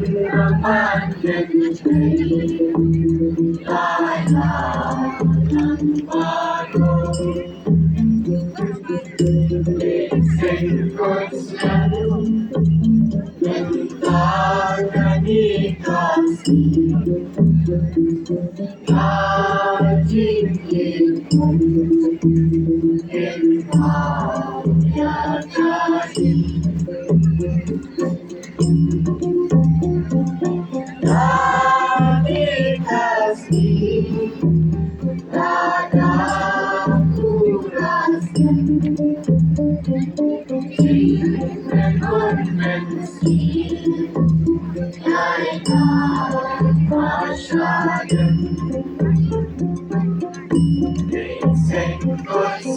Rahman jadi la ilaha illallah Sen menciptakan dikasih Hajingku engkau ya jadi Dari kasih padaku rasa Menkonvensi Yaita masyarakat